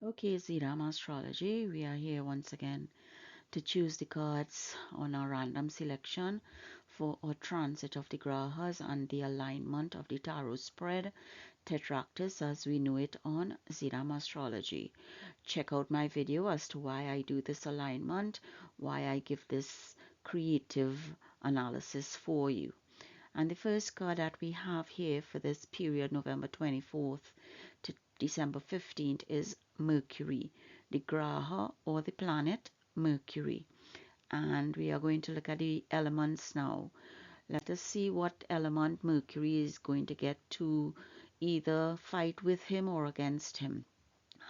Okay, Ziram Astrology, we are here once again to choose the cards on our random selection for our transit of the grahas and the alignment of the tarot spread, Tetractys as we know it on Ziram Astrology. Check out my video as to why I do this alignment, why I give this creative analysis for you. And the first card that we have here for this period, November 24th to December 15th, is Mercury, the graha or the planet Mercury. And we are going to look at the elements now. Let us see what element Mercury is going to get to either fight with him or against him.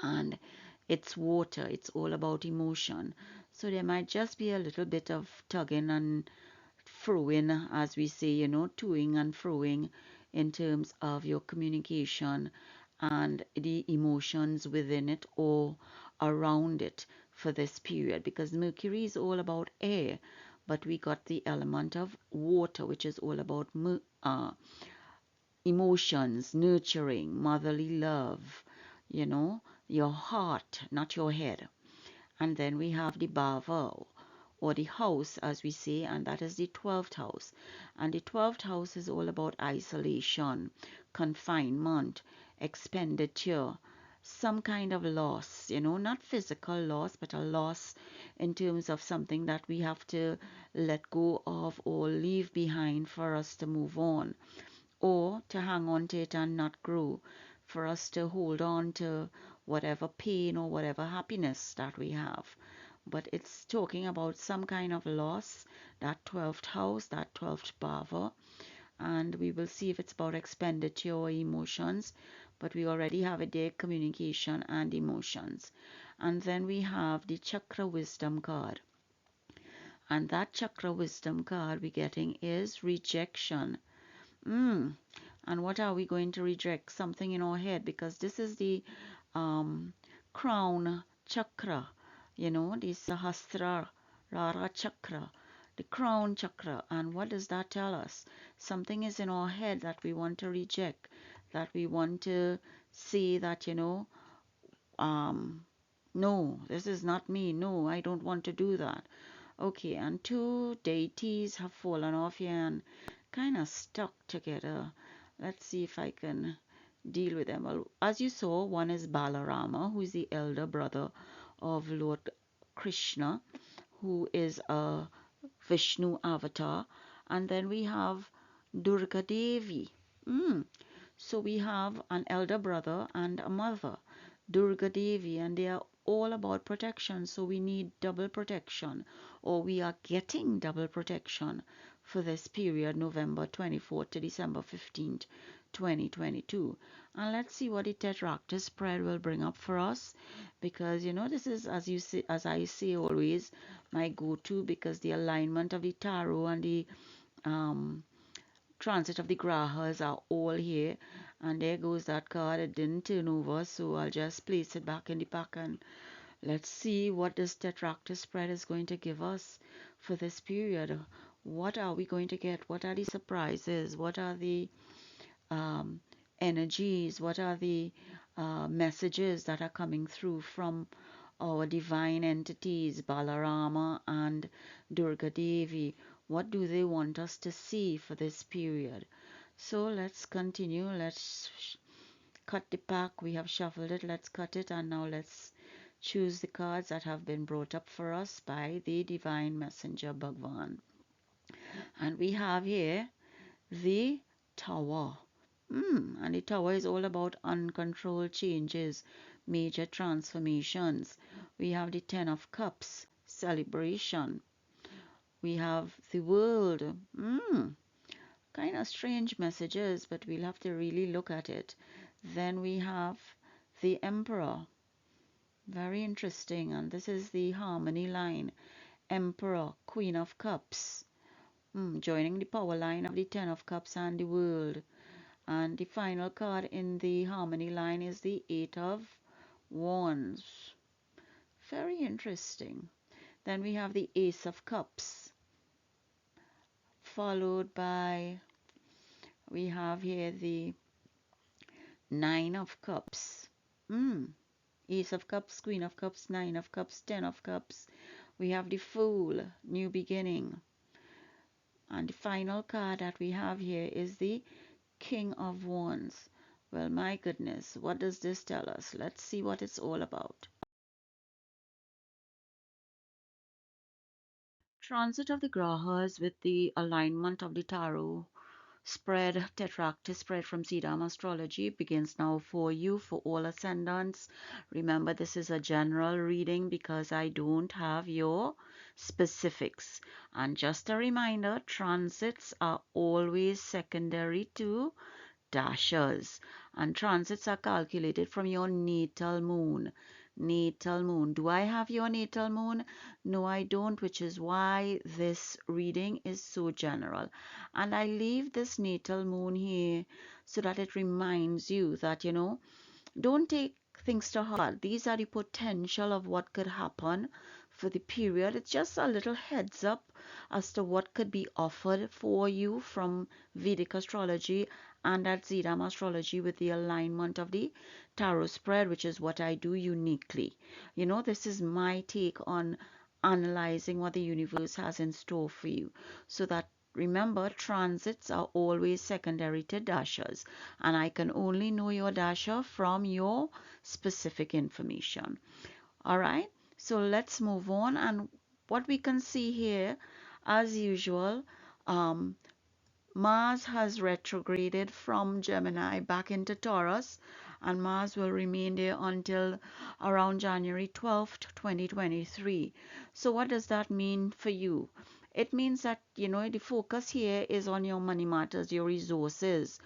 And it's water, it's all about emotion. So there might just be a little bit of tugging and froing, as we say, toing and froing in terms of your communication and the emotions within it or around it for this period, because Mercury is all about air, but we got the element of water, which is all about emotions, nurturing, motherly love, your heart, not your head. And then we have the bhava or the house, as we say, and that is the 12th house. And the 12th house is all about isolation, confinement, expenditure, some kind of loss, not physical loss, but a loss in terms of something that we have to let go of or leave behind for us to move on, or to hang on to it and not grow, for us to hold on to whatever pain or whatever happiness that we have. But it's talking about some kind of loss, that 12th house, that 12th bhava, and we will see if it's about expenditure or emotions, but we already have it there, communication and emotions. And then we have the chakra wisdom card. And that chakra wisdom card we're getting is rejection. And what are we going to reject? Something in our head, because this is the crown chakra, the Sahasrara chakra, the crown chakra. And what does that tell us? Something is in our head that we want to reject, that we want to say that, no, this is not me. No, I don't want to do that. Okay, and two deities have fallen off here and kind of stuck together. Let's see if I can deal with them. Well, as you saw, one is Balarama, who is the elder brother of Lord Krishna, who is a Vishnu avatar. And then we have Durga Devi. So we have an elder brother and a mother, Durga Devi, and they are all about protection. So we need double protection, or we are getting double protection for this period, November 24th to December 15th, 2022. And let's see what the Tetractys spread will bring up for us, because this is, as I say always, my go-to, because the alignment of the tarot and the transit of the grahas are all here. And there goes that card. It didn't turn over, so I'll just place it back in the pack, and let's see what this Tetractys spread is going to give us for this period. What are we going to get? What are the surprises? What are the energies? What are the messages that are coming through from our divine entities, Balarama and Durga Devi? What do they want us to see for this period? So let's continue. Let's cut the pack. We have shuffled it. Let's cut it, and now let's choose the cards that have been brought up for us by the divine messenger Bhagwan. And we have here the Tower. And the Tower is all about uncontrolled changes, major transformations. We have the Ten of Cups, celebration. We have the World. Kind of strange messages, but we'll have to really look at it. Then we have the Emperor. Very interesting. And this is the harmony line. Emperor, Queen of Cups. Joining the power line of the Ten of Cups and the World. And the final card in the harmony line is the Eight of Wands. Very interesting. Then we have the Ace of Cups, followed by, we have here the Nine of Cups. Ace of Cups, Queen of Cups, Nine of Cups, Ten of Cups. We have the Fool, new beginning. And the final card that we have here is the King of Wands. Well, my goodness, what does this tell us? Let's see what it's all about. Transit of the Grahas with the alignment of the tarot spread, tetractys spread from Siddham Astrology begins now for you, for all ascendants. Remember, this is a general reading because I don't have your specifics. And just a reminder, transits are always secondary to dashers, and transits are calculated from your natal moon. Natal moon. Do I have your natal moon? No, I don't, which is why this reading is so general. And I leave this natal moon here so that it reminds you that, don't take things to heart. These are the potential of what could happen for the period. It's just a little heads up as to what could be offered for you from Vedic astrology and at Zidam astrology with the alignment of the tarot spread, which is what I do uniquely. This is my take on analyzing what the universe has in store for you so that remember, transits are always secondary to dashas, and I can only know your dasha from your specific information. All right, so let's move on. And what we can see here, as usual, um, Mars has retrograded from Gemini back into Taurus, and Mars will remain there until around January 12th, 2023. So, what does that mean for you? It means that, the focus here is on your money matters, your resources,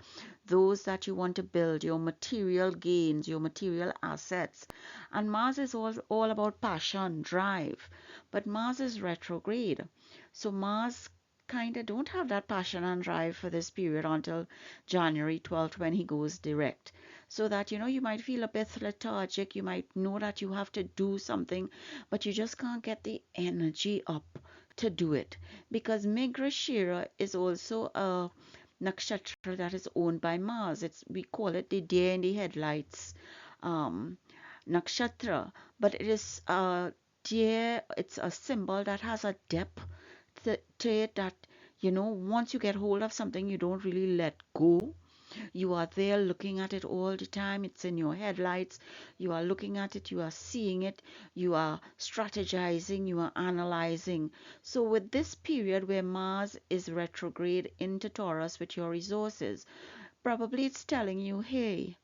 those that you want to build, your material gains, your material assets. And Mars is all about passion, drive. But Mars is retrograde. So Mars kind of don't have that passion and drive for this period until January 12th when he goes direct. So that, you might feel a bit lethargic. You might know that you have to do something, but you just can't get the energy up to do it. Because Migrashira is also a nakshatra that is owned by Mars. We call it the deer in the headlights um, nakshatra, but it is a deer. It's a symbol that has a depth to it that once you get hold of something, you don't really let go. You are there looking at it all the time. It's in your headlights. You are looking at it. You are seeing it. You are strategizing. You are analyzing. So, with this period where Mars is retrograde into Taurus with your resources, probably it's telling you, hey,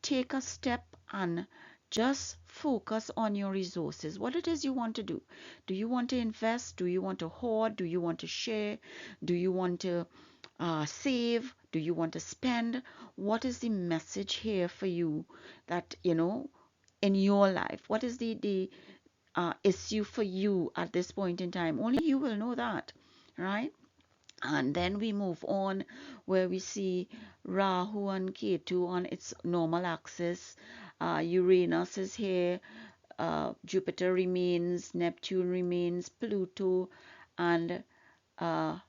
take a step and just focus on your resources, what it is you want to do. Do you want to invest? Do you want to hoard? Do you want to share? Do you want to save? Do you want to spend? What is the message here for you that, in your life? What is the issue for you at this point in time? Only you will know that, right? And then we move on where we see Rahu and Ketu on its normal axis. Uranus is here, Jupiter remains, Neptune remains, Pluto and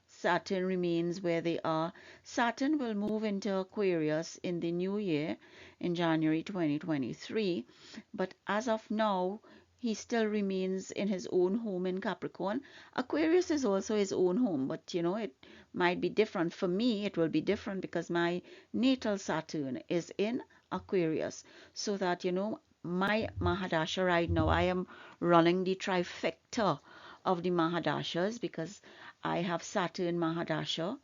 Saturn remains where they are. Saturn will move into Aquarius in the new year in January 2023, but as of now, he still remains in his own home in Capricorn. Aquarius is also his own home, but it might be different. For me, it will be different because my natal Saturn is in Aquarius. So that, my Mahadasha right now, I am running the trifecta of the Mahadashas because I have Saturn Mahadasha,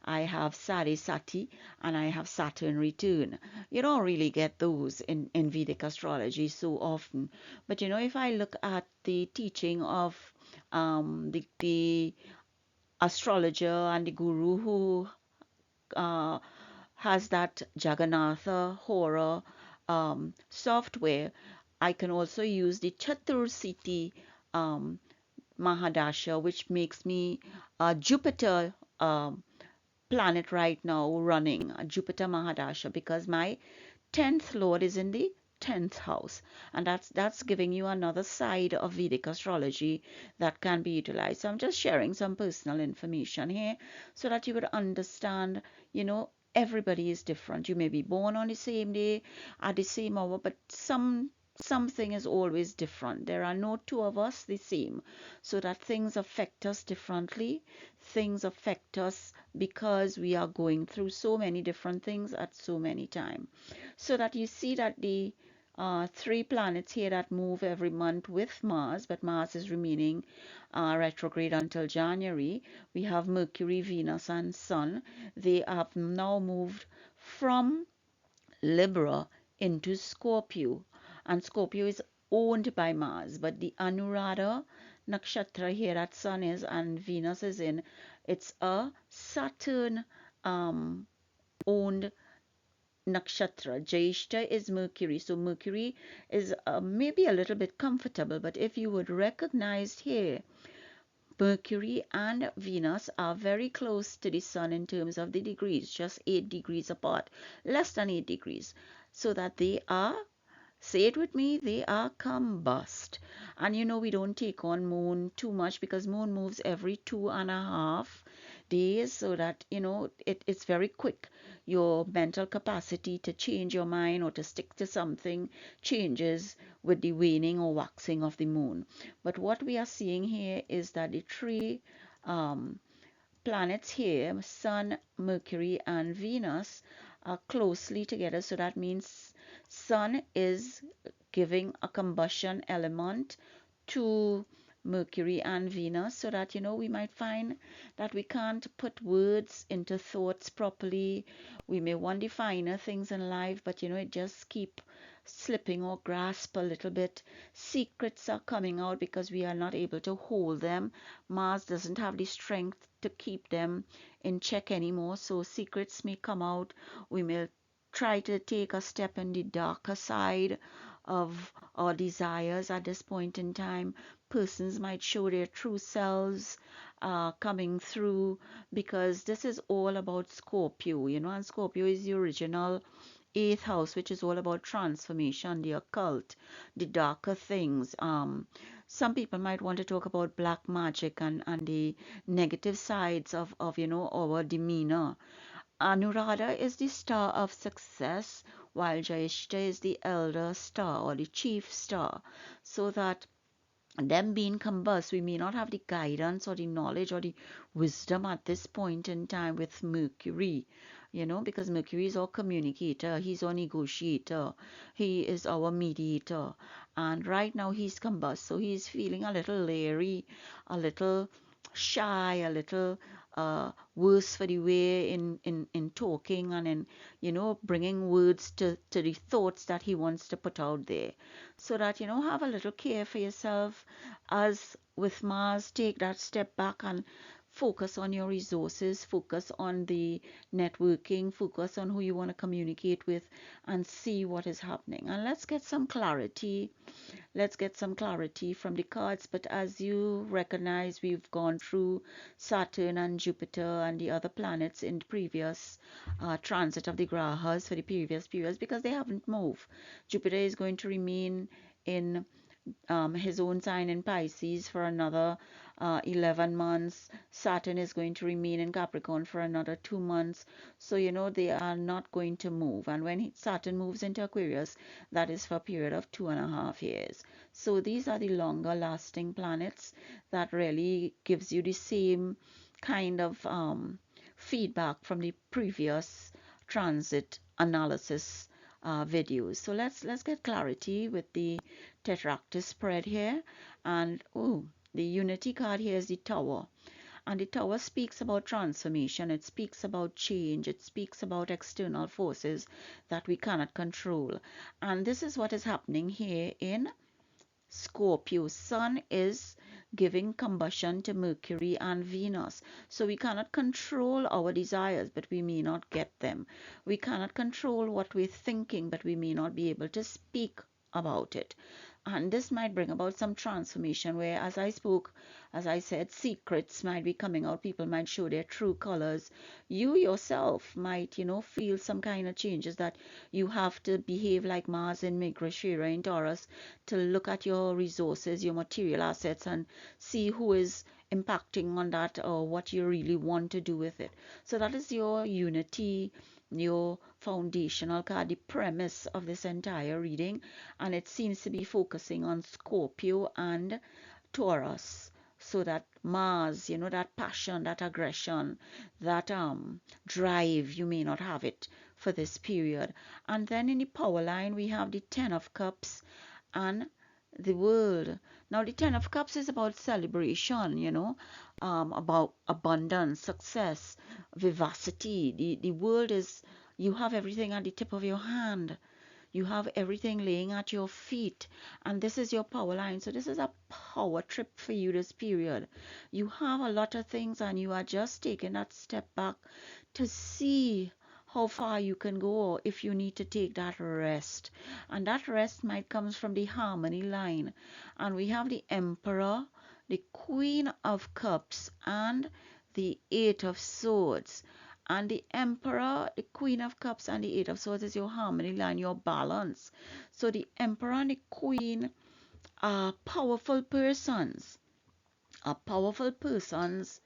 I have Sari Sati, and I have Saturn return. You don't really get those in Vedic astrology so often. But if I look at the teaching of the astrologer and the guru who uh, has that Jagannatha horror software, I can also use the Chatursiti um, Mahadasha, which makes me a Jupiter planet right now running, a Jupiter Mahadasha, because my 10th Lord is in the 10th house, and that's giving you another side of Vedic astrology that can be utilized. So I'm just sharing some personal information here so that you would understand, everybody is different. You may be born on the same day at the same hour, but some something is always different. There are no two of us the same. So that things affect us differently. Things affect us because we are going through so many different things at so many times. So that you see that the three planets here that move every month with Mars, but Mars is remaining retrograde until January. We have Mercury, Venus, and Sun. They have now moved from Libra into Scorpio, and Scorpio is owned by Mars, but the Anuradha nakshatra here that Sun is and Venus is in, it's a Saturn um, owned nakshatra. Jyeshta is Mercury, so Mercury is maybe a little bit comfortable, but if you would recognize here, Mercury and Venus are very close to the Sun in terms of the degrees, just 8 degrees apart, less than 8 degrees, so that they are, say it with me, they are combust. And you know, we don't take on moon too much because moon moves every 2.5 days, so that, you know, it's very quick. Your mental capacity to change your mind or to stick to something changes with the waning or waxing of the moon. But what we are seeing here is that the three um, planets here, Sun, Mercury, and Venus, are closely together. So that means Sun is giving a combustion element to Mercury and Venus, so that, you know, we might find that we can't put words into thoughts properly. We may want the finer things in life, but, you know, it just keep slipping or grasp a little bit. Secrets are coming out because we are not able to hold them. Mars doesn't have the strength to keep them in check anymore, so secrets may come out. We may try to take a step in the darker side of our desires at this point in time. Persons might show their true selves coming through, because this is all about Scorpio, you know, and Scorpio is the original eighth house, which is all about transformation, the occult, the darker things. Some people might want to talk about black magic and the negative sides of you know, our demeanor. Anuradha is the star of success, while Jyeshta is the elder star or the chief star. So that them being combust, we may not have the guidance or the knowledge or the wisdom at this point in time with Mercury, you know, because Mercury is our communicator, he's our negotiator, he is our mediator, and right now he's combust, so he's feeling a little leery, a little shy, a little worse for the way in talking and in, you know, bringing words to the thoughts that he wants to put out there. So that, you know, have a little care for yourself. As with Mars, take that step back and focus on your resources, focus on the networking, focus on who you want to communicate with, and see what is happening. And let's get some clarity. Let's get some clarity from the cards. But as you recognize, we've gone through Saturn and Jupiter and the other planets in the previous transit of the grahas for the previous periods, because they haven't moved. Jupiter is going to remain in his own sign in Pisces for another 11 months. Saturn is going to remain in Capricorn for another 2 months. So, you know, they are not going to move. And when Saturn moves into Aquarius, that is for a period of 2.5 years. So these are the longer lasting planets that really gives you the same kind of feedback from the previous transit analysis videos. So let's get clarity with the tetractys spread here. And oh, the unity card here is the Tower. And the Tower speaks about transformation, it speaks about change, it speaks about external forces that we cannot control. And this is what is happening here in Scorpio. Sun is giving combustion to Mercury and Venus. So we cannot control our desires, but we may not get them. We cannot control what we're thinking, but we may not be able to speak about it. And this might bring about some transformation where, as I spoke, as I said, secrets might be coming out. People might show their true colors. You yourself might, you know, feel some kind of changes that you have to behave like Mars in Mrigashira in Taurus to look at your resources, your material assets, and see who is impacting on that or what you really want to do with it. So that is your unity, your foundational card, the premise of this entire reading, and it seems to be focusing on Scorpio and Taurus. So that Mars, that passion, that aggression, that drive, you may not have it for this period. And then in the power line, we have the Ten of Cups and the World. Now, the Ten of Cups is about celebration, about abundance, success, vivacity. The World is, you have everything at the tip of your hand. You have everything laying at your feet, and this is your power line. So this is a power trip for you this period. You have a lot of things, and you are just taking that step back to see how far you can go if you need to take that rest. And that rest might comes from the harmony line. And we have the Emperor, the Queen of Cups, and the Eight of Swords. And the Emperor, the Queen of Cups, and the Eight of Swords is your harmony line, your balance. So the Emperor and the Queen are powerful persons. Are powerful persons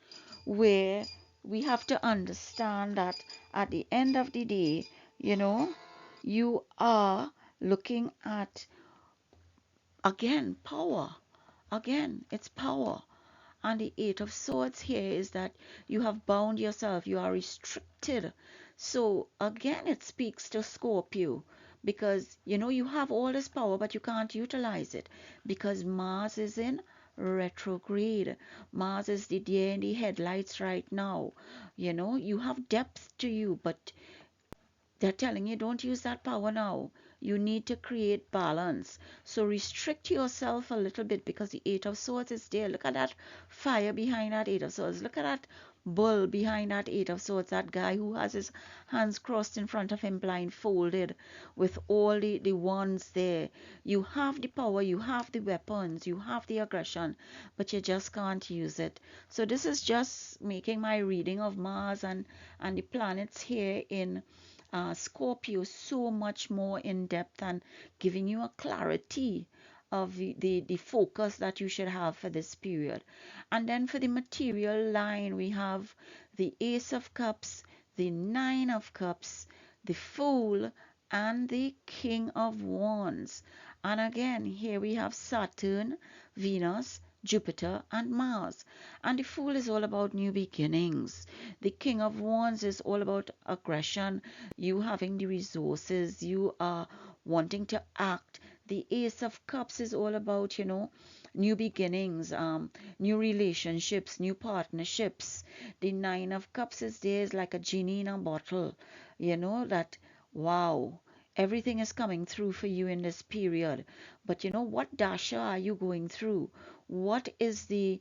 where we have to understand that at the end of the day, you are looking at, again, power. Again, it's power. And the Eight of Swords here is that you have bound yourself, you are restricted. So again, it speaks to Scorpio because you have all this power, but you can't utilize it because Mars is in retrograde. Mars is the deer in the headlights right now. You have depth to you, but they're telling you don't use that power now. You need to create balance. So restrict yourself a little bit because the Eight of Swords is there. Look at that fire behind that Eight of Swords. Look at that bull behind that Eight of Swords. That guy who has his hands crossed in front of him blindfolded with all the wands there. You have the power, you have the weapons, you have the aggression, but you just can't use it. So this is just making my reading of Mars and the planets here in Scorpio so much more in depth and giving you a clarity of the focus that you should have for this period. And then for the material line, we have the Ace of Cups, the Nine of Cups, the Fool, and the King of Wands. And again, here we have Saturn, Venus, Jupiter, and Mars. And the Fool is all about new beginnings. The King of Wands is all about aggression, you having the resources, you are wanting to act. The Ace of Cups is all about, new beginnings, new relationships, new partnerships. The Nine of Cups is there is like a genie in a bottle, that wow, everything is coming through for you in this period. But what dasha are you going through? What is the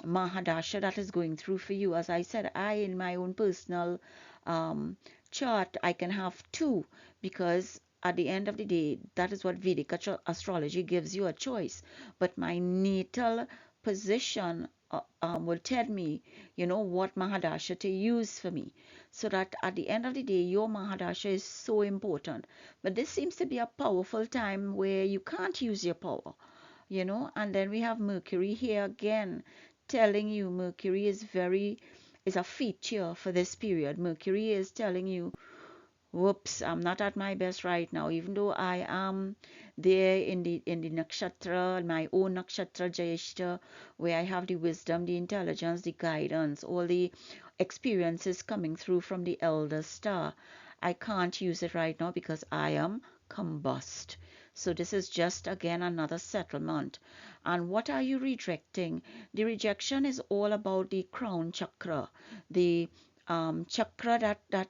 Mahadasha that is going through for you? As I said, I in my own personal um, chart, I can have two because at the end of the day, that is what Vedic astrology gives you a choice. But my natal position will tell me, what Mahadasha to use for me. So that at the end of the day, your Mahadasha is so important. But this seems to be a powerful time where you can't use your power, and then we have Mercury here again telling you Mercury is a feature for this period. Mercury is telling you, whoops, I'm not at my best right now, even though I am there in the nakshatra, my own nakshatra Jyeshta, where I have the wisdom, the intelligence, the guidance, all the experiences coming through from the elder star. I can't use it right now because I am combust. So this is just again another settlement. And what are you rejecting? The rejection is all about the crown chakra, the chakra that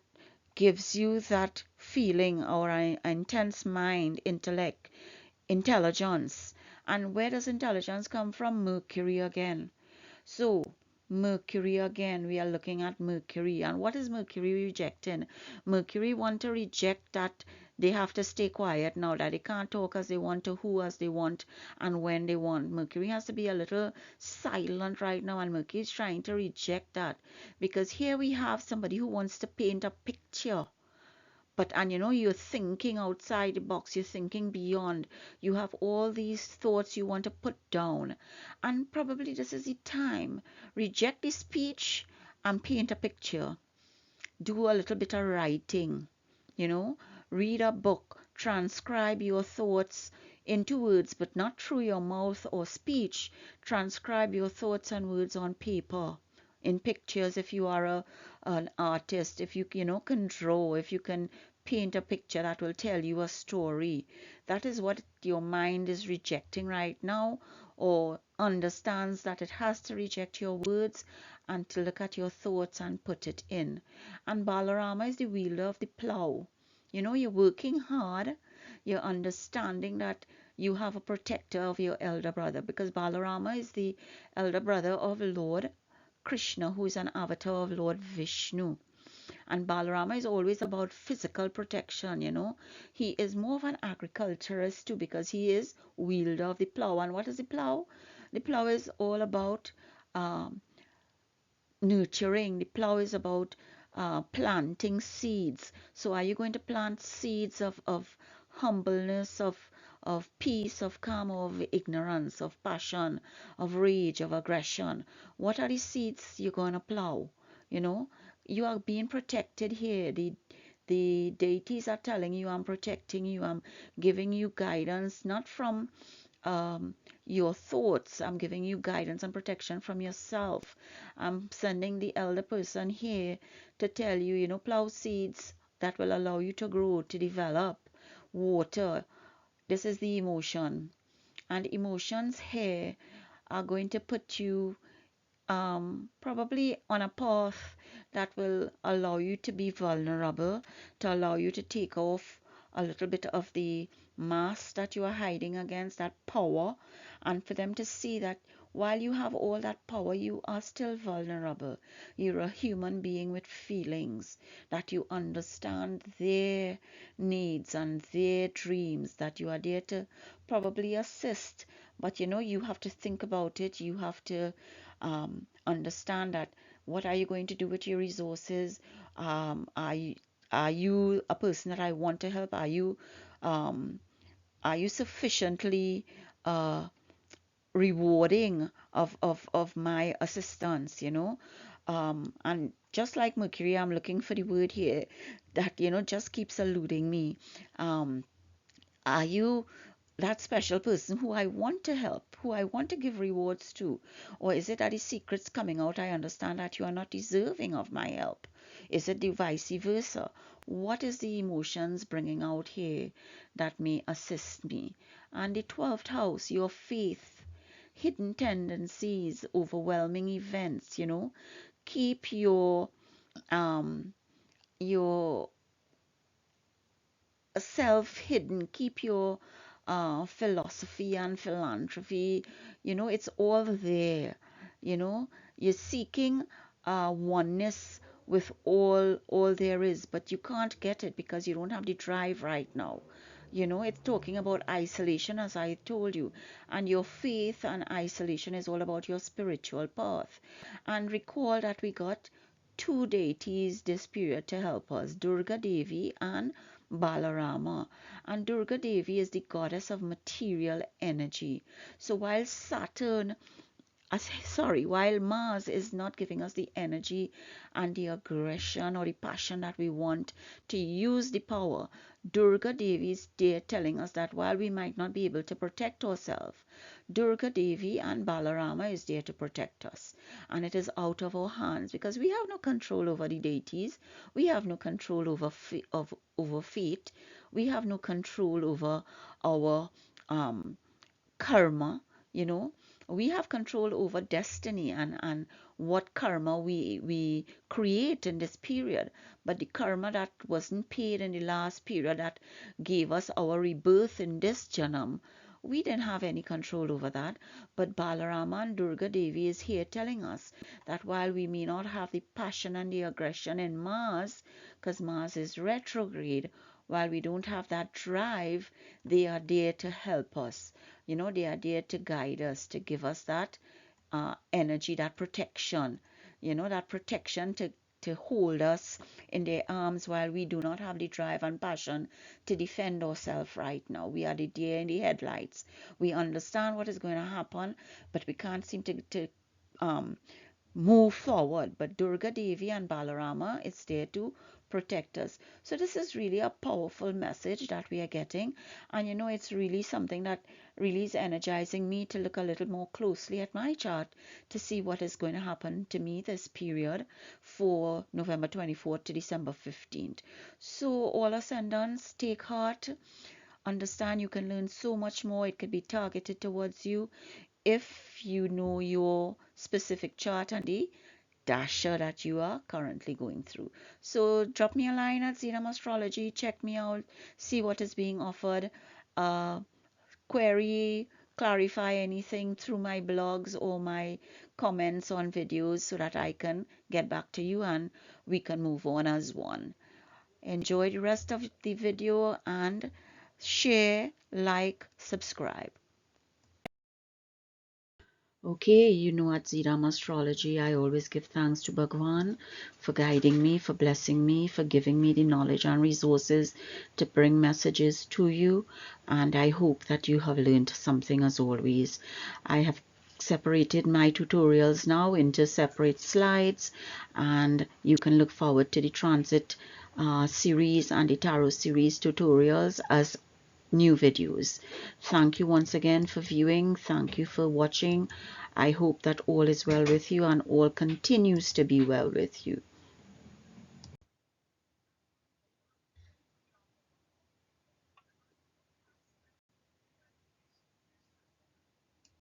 gives you that feeling or an intense mind, intellect, intelligence. And where does intelligence come from? Mercury again. So, Mercury again, we are looking at Mercury. And what is Mercury rejecting? Mercury want to reject that they have to stay quiet now, that they can't talk as they want to, who as they want, and when they want. Mercury has to be a little silent right now, and Mercury is trying to reject that. Because here we have somebody who wants to paint a picture, and you're thinking outside the box, you're thinking beyond, you have all these thoughts you want to put down, and probably this is the time. Reject the speech and paint a picture. Do a little bit of writing, you know, read a book, transcribe your thoughts into words, but not through your mouth or speech. Transcribe your thoughts and words on paper, in pictures. If you are an artist, if you can draw, if you can paint a picture that will tell you a story. That is what your mind is rejecting right now, or understands that it has to reject your words and to look at your thoughts and put it in. And Balarama is the wielder of the plow. You're working hard, you're understanding that you have a protector of your elder brother, because Balarama is the elder brother of Lord Krishna, who is an avatar of Lord Vishnu. And Balarama is always about physical protection. He is more of an agriculturist too, because he is wielder of the plow. And what is the plow? The plow is all about um, nurturing. The plow is about planting seeds. So are you going to plant seeds of humbleness, of peace, of calm, of ignorance, of passion, of rage, of aggression? What are the seeds you're going to plow? You know, you are being protected here. The deities are telling you, I'm protecting you, I'm giving you guidance, not from um, your thoughts. I'm giving you guidance and protection from yourself. I'm sending the elder person here to tell you, plow seeds that will allow you to grow, to develop. Water. This is the emotion. And emotions here are going to put you probably on a path that will allow you to be vulnerable, to allow you to take off a little bit of the mask that you are hiding against, that power, and for them to see that while you have all that power, you are still vulnerable. You're a human being with feelings, that you understand their needs and their dreams, that you are there to probably assist. But you have to think about it. You have to understand that what are you going to do with your resources? Are you a person that I want to help? Um, are you sufficiently uh, rewarding of my assistance? And just like Mercury, I'm looking for the word here that just keeps eluding me. Um, are you that special person who I want to help, who I want to give rewards to? Or is it that the secret's coming out? I understand that you are not deserving of my help. Is it the vice versa? What is the emotions bringing out here that may assist me? And the 12th house, your faith, hidden tendencies, overwhelming events. Keep um your self hidden. Keep your philosophy and philanthropy. It's all there. You know, you're seeking oneness with all there is, but you can't get it because you don't have the drive right now. It's talking about isolation, as I told you, and your faith and isolation is all about your spiritual path. And recall that we got two deities this period to help us, Durga Devi and Balarama. And Durga Devi is the goddess of material energy. So while while Mars is not giving us the energy and the aggression or the passion that we want to use the power, Durga Devi is there telling us that while we might not be able to protect ourselves, Durga Devi and Balarama is there to protect us. And it is out of our hands because we have no control over the deities. We have no control over fate. We have no control over our karma. you know we have control over destiny and what karma we create in this period. But the karma that wasn't paid in the last period, that gave us our rebirth in this janam, we didn't have any control over that. But Balarama and Durga Devi is here telling us that while we may not have the passion and the aggression in Mars, because Mars is retrograde, while we don't have that drive, they are there to help us. They are there to guide us, to give us that energy, that protection, that protection to to hold us in their arms while we do not have the drive and passion to defend ourselves right now. We are the deer in the headlights. We understand what is going to happen, but we can't seem to um, move forward. But Durga Devi and Balarama is there to protect us. So this is really a powerful message that we are getting. And you know, it's really something that really is energizing me to look a little more closely at my chart to see what is going to happen to me this period for November 24th to December 15th. So all ascendants, take heart. Understand you can learn so much more. It could be targeted towards you if you know your specific chart and the dasher that you are currently going through. So drop me a line at Zetam Astrology, check me out, see what is being offered, query, clarify anything through my blogs or my comments on videos so that I can get back to you and we can move on as one. Enjoy the rest of the video and share, like, subscribe. Okay, you know, at Zetam Astrology, I always give thanks to Bhagwan for guiding me, for blessing me, for giving me the knowledge and resources to bring messages to you. And I hope that you have learned something as always. I have separated my tutorials now into separate slides, and you can look forward to the transit series and the tarot series tutorials as new videos. Thank you once again for viewing. Thank you for watching. I hope that all is well with you and all continues to be well with you.